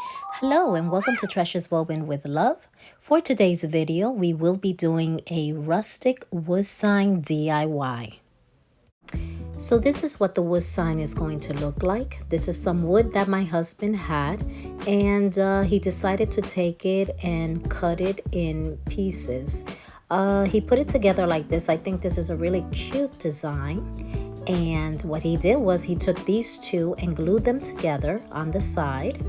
Hello and welcome to Treasures Woven with Love. For today's video, we will be doing a rustic wood sign DIY. So this is what the wood sign is going to look like. This is some wood that my husband had, and he decided to take it and cut it in pieces. He put it together like this. I think this is a really cute design. And what he did was he took these two and glued them together on the side.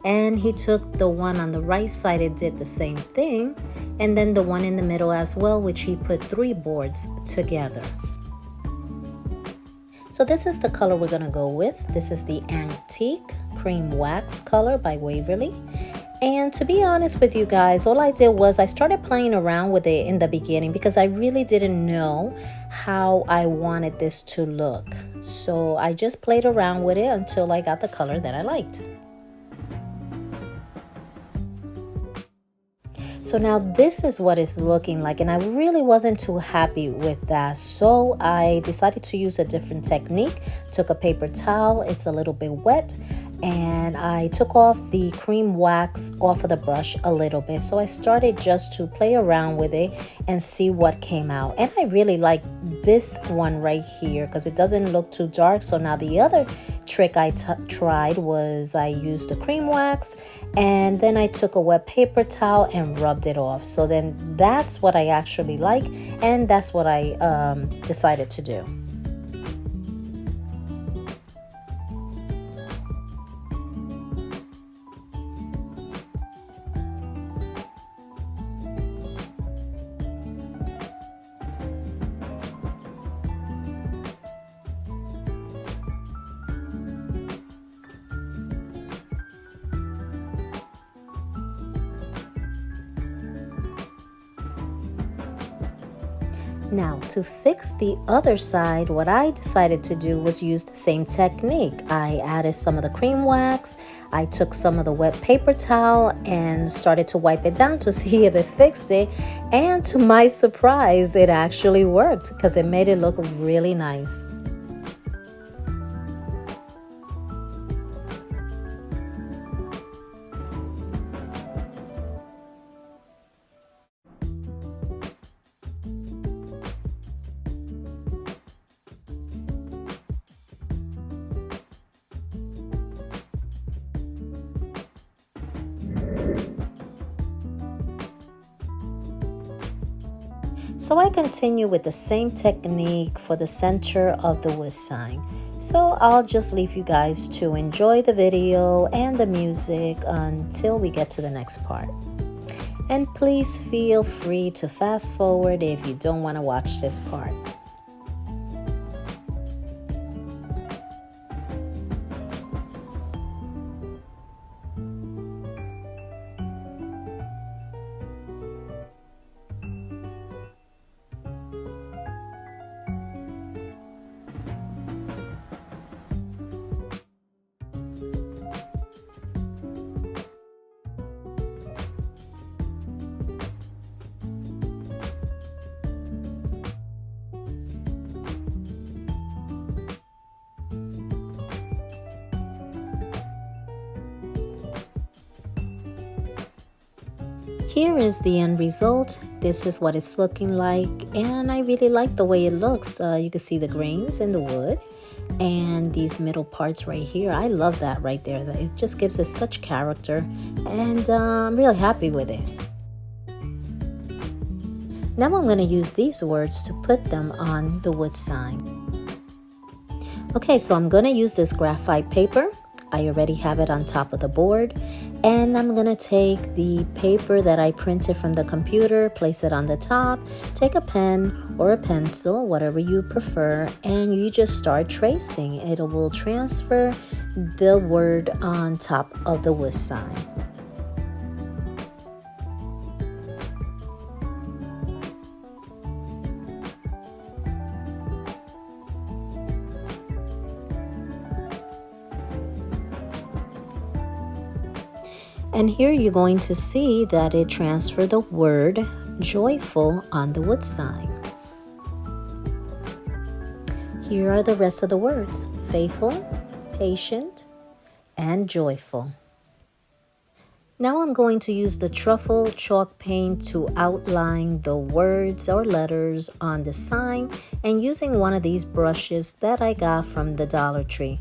And he took the one on the right side, it did the same thing. And then the one in the middle as well, which he put 3 boards together. So this is the color we're gonna go with. This is the Antique Cream Wax color by Waverly. And to be honest with you guys, all I did was I started playing around with it in the beginning because I really didn't know how I wanted this to look. So I just played around with it until I got the color that I liked. So now this is what it's looking like, and I really wasn't too happy with that. So I decided to use a different technique. Took a paper towel, it's a little bit wet, and I took off the cream wax off of the brush a little bit. So I started just to play around with it and see what came out. And I really like this one right here because it doesn't look too dark. So now the other trick I tried was I used the cream wax and then I took a wet paper towel and rubbed it off. So then that's what I actually like, and that's what I decided to do. Now, to fix the other side, what I decided to do was use the same technique. I added some of the cream wax, I took some of the wet paper towel and started to wipe it down to see if it fixed it. And to my surprise, it actually worked because it made it look really nice. So I continue with the same technique for the center of the wood sign. So I'll just leave you guys to enjoy the video and the music until we get to the next part. And please feel free to fast forward if you don't want to watch this part. Here is the end result. This is what it's looking like, and I really like the way it looks. You can see the grains in the wood and these middle parts right here. I love that right there. It just gives us such character, and I'm really happy with it. Now I'm going to use these words to put them on the wood sign. Okay, so I'm going to use this graphite paper. I already have it on top of the board, and I'm gonna take the paper that I printed from the computer, place it on the top, take a pen or a pencil, whatever you prefer, and you just start tracing. It will transfer the word on top of the wood sign. And here you're going to see that it transferred the word joyful on the wood sign. Here are the rest of the words: faithful, patient, and joyful. Now I'm going to use the truffle chalk paint to outline the words or letters on the sign, and using one of these brushes that I got from the Dollar Tree.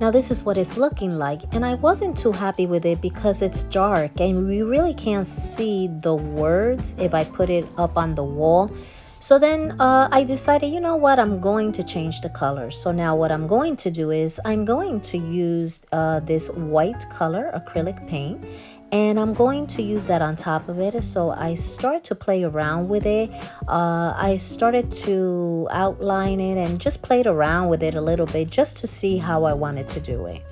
Now this is what it's looking like, and I wasn't too happy with it because it's dark and we really can't see the words if I put it up on the wall. So then I decided, you know what, I'm going to change the color. So now what I'm going to do is I'm going to use this white color acrylic paint, and I'm going to use that on top of it. So I start to play around with it. I started to outline it and just played around with it a little bit just to see how I wanted to do it.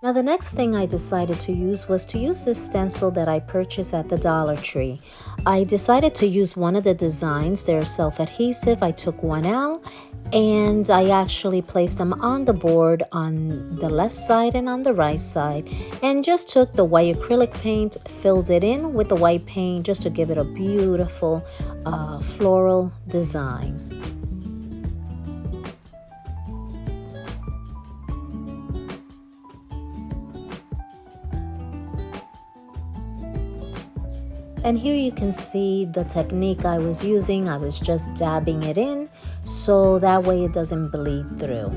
Now the next thing I decided to use was to use this stencil that I purchased at the Dollar Tree. I decided to use one of the designs. They're self-adhesive. I took one out and I actually placed them on the board on the left side and on the right side, and just took the white acrylic paint, filled it in with the white paint just to give it a beautiful floral design. And here you can see the technique I was using. I was just dabbing it in so that way it doesn't bleed through.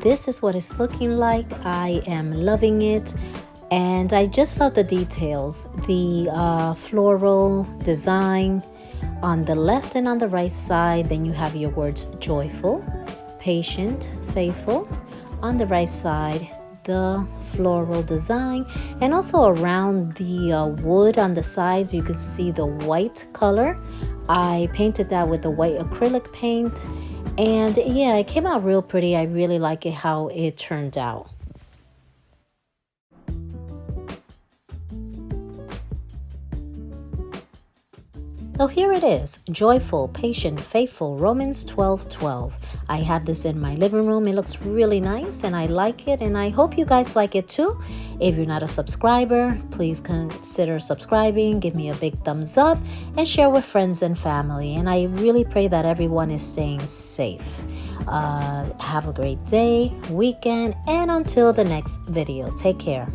This is what it's looking like. I am loving it, and I just love the details. The floral design on the left and on the right side. Then you have your words joyful, patient, faithful. On the right side, the floral design, and also around the wood on the sides you can see the white color. I painted that with the white acrylic paint, and yeah, it came out real pretty. I really like it how it turned out. So here it is, joyful, patient, faithful, Romans 12:12. I have this in my living room. It looks really nice and I like it, and I hope you guys like it too. If you're not a subscriber, please consider subscribing, give me a big thumbs up, and share with friends and family. And I really pray that everyone is staying safe. Have a great day, weekend, and until the next video, take care.